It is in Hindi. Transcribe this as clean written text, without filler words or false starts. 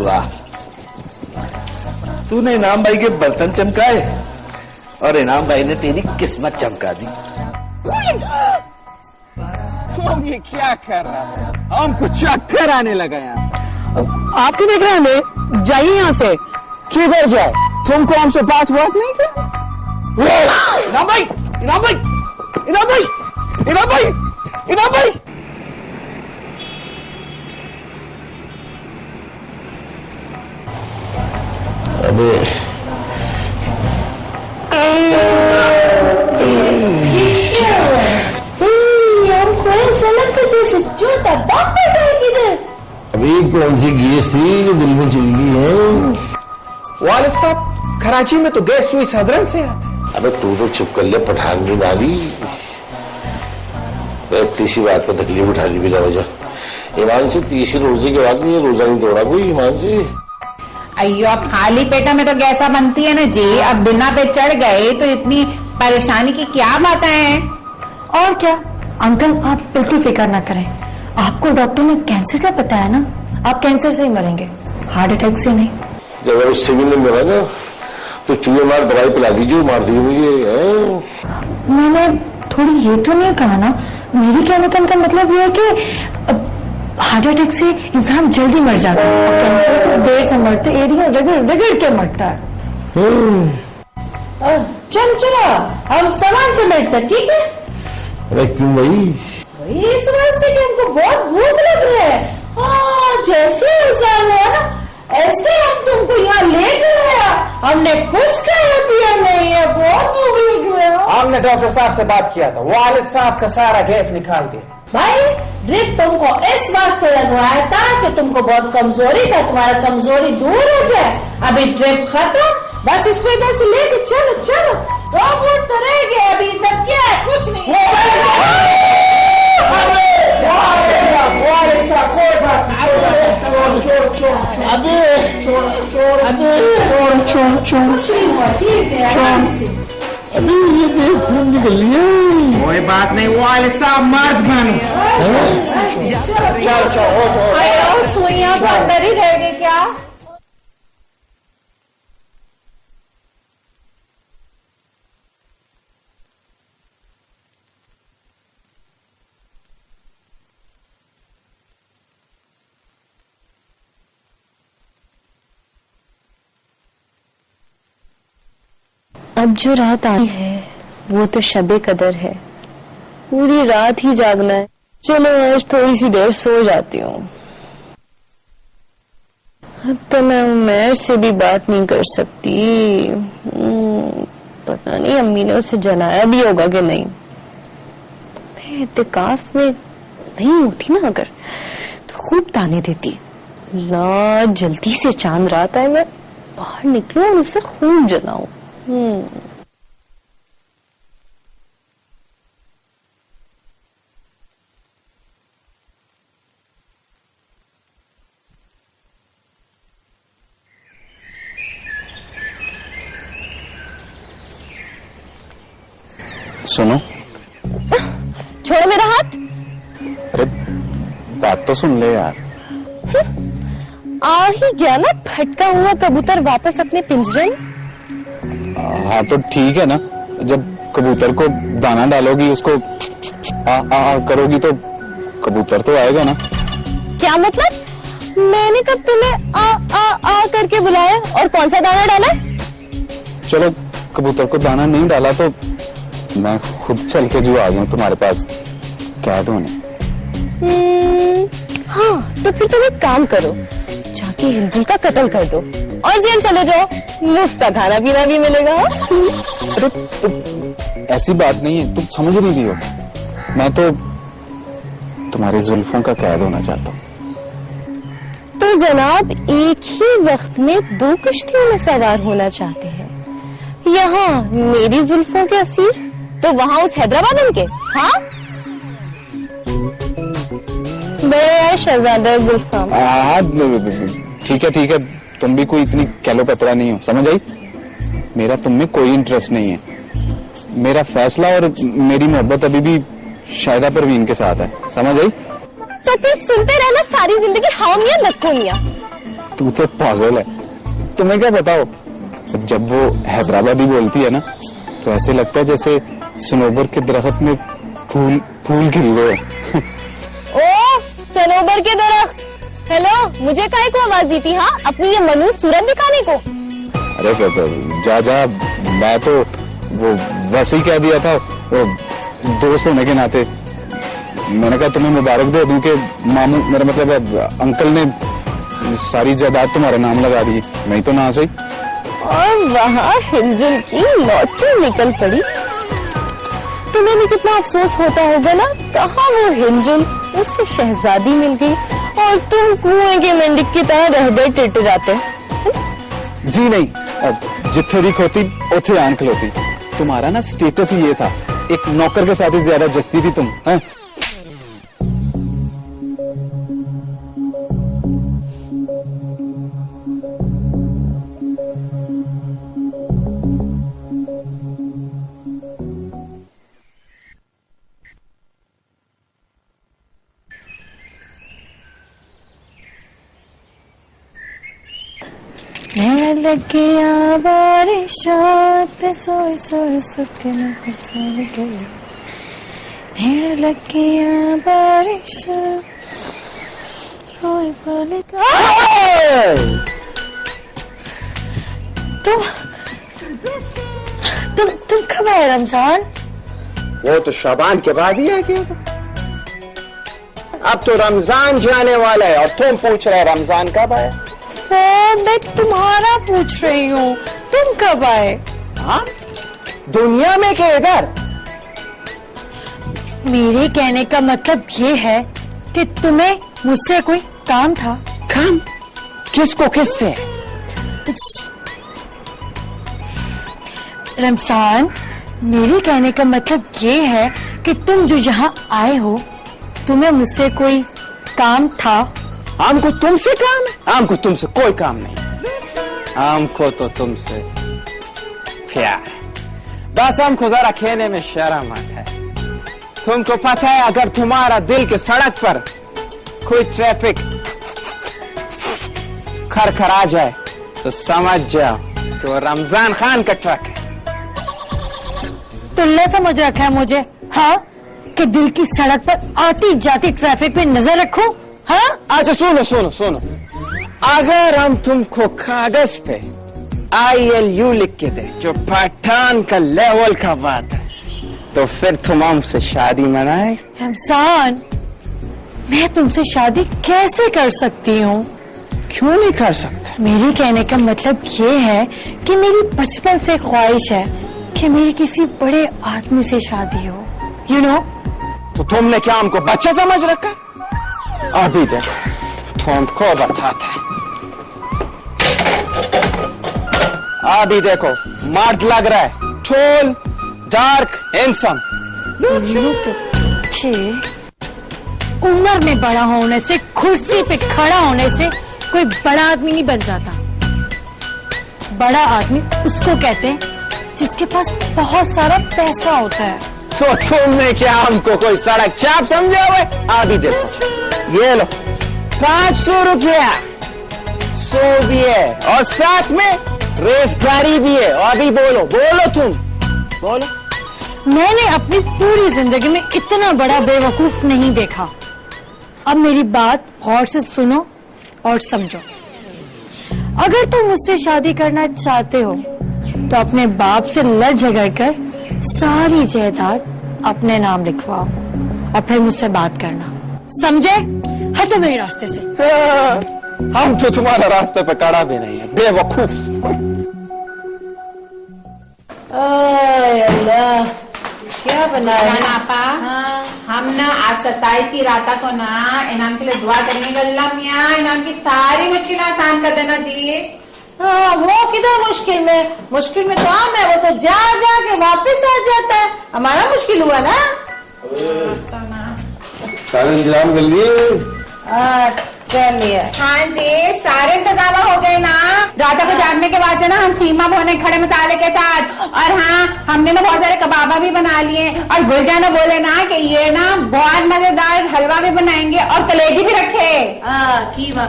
वाह, तूने इनाम भाई के बर्तन चमकाए और इनाम भाई ने तेरी किस्मत चमका दी। तुम ये क्या कर रहा है? हमको चक्कर आने लगा यहाँ। आप क्यों देख रहे हैं हमें? जाइए यहाँ से। किधर जाए? तुमको हमसे बात नहीं कर? इनाम भाई, इनाम भाई, इनाम भाई, इनाम भाई, इनाम भाई। अबे अभी कौन सी गैस थी जो दिल में चल गई है? वालिद साहब, कराची में तो गैस सुई सदरन से आती। अबे तू तो चुप कर ले पठान की नारी। तीसरी बात पर तकलीफ उठा दी बिना वजह। ईमान से तीसरी रोजे के बाद ये रोजा नहीं तोड़ा कोई ईमान से। अयो, अब खाली पेटा में तो गैसा बनती है ना जी। अब बिना पे चढ़ गए तो इतनी परेशानी की क्या बात है? और क्या अंकल, आप बिल्कुल फिक्र ना करें। आपको डॉक्टर ने कैंसर का बताया ना, आप कैंसर से ही मरेंगे, हार्ट अटैक से नहीं। अगर उससे भी नहीं मरा ना तो चूहे मार दवाई पिला दीजिए, मार दी मुझे। मैंने थोड़ी ये तो नहीं कहा ना, मेरी कहने का मतलब ये है कि हार्ट अटैक से इंसान जल्दी मर जाता है और कैंसर से देर से मरते, एरिया रगड़ के मरता है। चलो चलो, हम सामान से बैठते, ठीक है? अरे क्यों भाई? इस वास्ते कि हमको बहुत भूख लग रहा है। हाँ, जैसे इंसान हुआ ना ऐसे हम तुमको यहाँ ले गए। हमने कुछ खाया पिया नहीं है, बहुत भूख लग रहा है। हमने डॉक्टर साहब से बात किया था, वालिद साहब का सारा गैस निकाल दिया। भाई, ड्रिप तुमको इस वास्ते लगवाया था कि तुमको बहुत कमजोरी था, तुम्हारा कमजोरी दूर हो जाए। अभी ड्रिप खत्म, बस इसको इधर से लेके चलो चलो। 2 फुट तो रह गए, अभी इधर क्या है? कुछ नहीं है। अभी ये देख खून निकल लिया। कोई बात नहीं वालिद साहब, मर्द बनो। चलो, सुइयां तो अंदर ही रह गई क्या? अब जो रात आई है वो तो शबे कदर है, पूरी रात ही जागना है। चलो आज थोड़ी सी देर सो जाती हूँ। अब तो मैं उमर से भी बात नहीं कर सकती। पता नहीं अम्मी ने उसे जलाया भी होगा कि नहीं। मैं इत्तेकाफ में नहीं होती ना अगर, तो खूब ताने देती, ला जल्दी से चांद रात आए, मैं बाहर निकलूं और उसे खूब जलाऊं। सुनो, छोड़ो मेरा हाथ। अरे बात तो सुन ले यार। आ ही गया ना फटका हुआ कबूतर वापस अपने पिंजरे में। हाँ तो ठीक है ना, जब कबूतर को दाना डालोगी, उसको आ करोगी तो कबूतर तो आएगा ना। क्या मतलब? मैंने कब तुम्हें आ करके बुलाया और कौन सा दाना डाला? चलो कबूतर को दाना नहीं डाला तो मैं खुद चल के जो आ गया तुम्हारे पास, कह दो ना। हाँ तो फिर तुम एक काम करो, जाके हिलजुल का कत्ल कर दो और जेल चले जाओ, मुफ्त का खाना पीना भी मिलेगा। अरे तो ऐसी बात नहीं है, तुम समझ नहीं रही हो। मैं तो तुम्हारी जुल्फों का कैद होना चाहता हूँ। तो जनाब एक ही वक्त में 2 कश्तियों में सवार होना चाहते हैं, यहाँ मेरी जुल्फों के असीर, तो वहाँ उस हैदराबाद के। हाँ बड़े शहजादा गुलफाम। ठीक है, तुम भी कोई इतनी कैलोपत्रा नहीं हो, समझ आई? मेरा तुम में कोई इंटरेस्ट नहीं है। मेरा फैसला और मेरी मोहब्बत अभी भी शाहिदा परवीन के साथ है, समझ आई? तो फिर सुनते रहना सारी जिंदगी हाँ मियां नक्को मियां। तू तो पागल है। तुम्हें क्या बताओ, जब वो हैदराबादी बोलती है ना तो ऐसे लगता है जैसे सनोबर के दरख्त में फूल फूल खिल गए। ओ सनोबर के दरख्त, हेलो, मुझे काहे को आवाज दी थी? हाँ, अपनी ये मनूस सूरत दिखाने को। अरे जा जा, मैं तो वो वैसे ही कह दिया था, वो दोस्त होने के नाते। मैंने कहा तुम्हें मुबारक दे दूं कि मामू, मेरा मतलब अंकल ने सारी जायदाद तुम्हारे नाम लगा दी। नहीं तो ना सही। और वहाँ हिलजुल की लॉटरी निकल पड़ी। तुम्हें भी कितना अफसोस होता होगा ना, कहाँ वो हिलजुल, उससे शहजादी मिल गई और तुम कुएं के मेंढक की तरह रह गए टिटराते। जी नहीं, जिथे दी खोती उथे आंख लोती। तुम्हारा ना स्टेटस ही ये था, एक नौकर के साथ ही ज्यादा जस्ती थी तुम, हैं? लगिया बारिशात सोए सोए सुकने को चल गई, ढेर लगिया बारिशा रोए पाले का। तुम कब आए रमजान? वो तो शाबान के बाद ही आ गया था। अब तो रमजान जाने वाला है और तुम पूछ रहे रमजान कब आए? मैं तुम्हारा पूछ रही हूँ, तुम कब आए? हाँ, दुनिया में के इधर? मेरे कहने का मतलब ये है कि तुम्हें मुझसे कोई काम था। काम? किसको किससे? रमजान, मेरे कहने का मतलब ये है कि तुम जो यहाँ आए हो, तुम्हें मुझसे कोई काम था। हमको तुमसे काम है? हमको तुमसे कोई काम नहीं, हमको तो तुमसे प्यार। बस हमको जरा खेने में शर्म आता है। तुमको पता है, अगर तुम्हारा दिल के सड़क पर कोई ट्रैफिक खरखरा जाए तो समझ जाओ कि वो रमजान खान का ट्रक है। तुमने समझ रखा है मुझे, हाँ, कि दिल की सड़क पर आती जाती ट्रैफिक पे नजर रखो, हाँ? अच्छा सुनो सुनो सुनो, अगर हम तुमको कागज पे ILU लिख के दे, जो पठान का लेवल का बात है, तो फिर तुम हमसे शादी मनाए? रमजान, मैं तुमसे शादी कैसे कर सकती हूँ? क्यों नहीं कर सकते? मेरे कहने का मतलब ये है कि मेरी बचपन से ख्वाहिश है कि मेरी किसी बड़े आदमी से शादी हो, you know? तो तुमने क्या हमको बच्चा समझ रखा? अभी देखो तुमको बताते हैं। अभी देखो, मर्द लग रहा है, टॉल, डार्क, हैंडसम। उम्र में बड़ा होने से, कुर्सी पे खड़ा होने से कोई बड़ा आदमी नहीं बन जाता। बड़ा आदमी उसको कहते हैं जिसके पास बहुत सारा पैसा होता है। तो तुमने क्या हमको कोई सड़क चाप समझा हुआ? अभी देखो, ये लो 500 रुपया, 100 भी है और साथ में रेस गाड़ी भी है। अभी बोलो बोलो, तुम बोलो। मैंने अपनी पूरी जिंदगी में इतना बड़ा बेवकूफ नहीं देखा। अब मेरी बात गौर से सुनो और समझो। अगर तुम मुझसे शादी करना चाहते हो तो अपने बाप से लड़ झगड़ कर सारी जायदाद अपने नाम लिखवाओ और फिर मुझसे बात करना, समझे? हटो मेरे रास्ते से। हम तो तुम्हारा रास्ते पे खड़ा भी नहीं है, बेवकूफ। अल्लाह, क्या बनाया नापा? हम ना आज 27 की रात को ना इनाम के लिए दुआ करने गल्ला मियाँ, इनाम की सारी मुश्किल आसान कर देना चाहिए। हाँ, वो किधर मुश्किल में? मुश्किल में तो हम है, वो तो जा जा के वापस आ जाता है। हमारा मुश्किल हुआ ना। सारे इंतजाम कर लिए? कर लिया। हाँ जी, सारे इंतजाम हो गए ना। राधा को जानने के बाद से ना हम कीमा भुने खड़े मसाले के साथ, और हाँ, हमने ना बहुत सारे कबाबा भी बना लिए, और गुलजाना बोले ना कि ये ना बहुत मजेदार हलवा भी बनाएंगे और कलेजी भी रखे। कीमा